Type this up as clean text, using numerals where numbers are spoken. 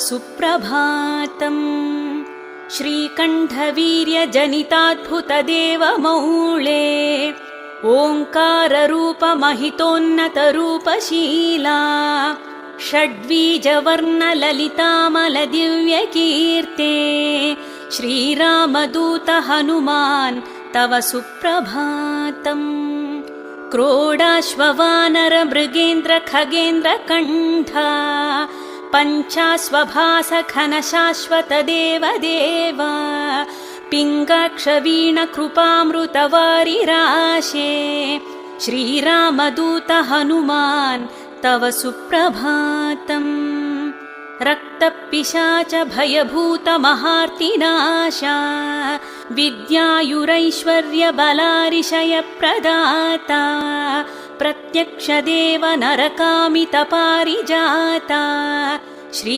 सुप्रभातम् श्रीकण्ठवीर्यजनिताद्भुतदेवमौळे ओङ्काररूपमहितोन्नतरूपशीला षड्वीजवर्णललितामलदिव्यकीर्ते श्रीरामदूत हनुमान् तव सुप्रभातम्। क्रोडाश्ववानर मृगेन्द्र खगेन्द्र कण्ठा पञ्चाश्वभासखनशाश्वत देवदेव पिङ्गाक्षवीणकृपामृतवारिराशे श्रीरामदूत हनुमान् तव सुप्रभातम्। रक्तपिशाच भयभूतमहार्तिनाशा विद्यायुरैश्वर्यबलारिशयप्रदाता प्रत्यक्षदेव नरकामितपारिजाता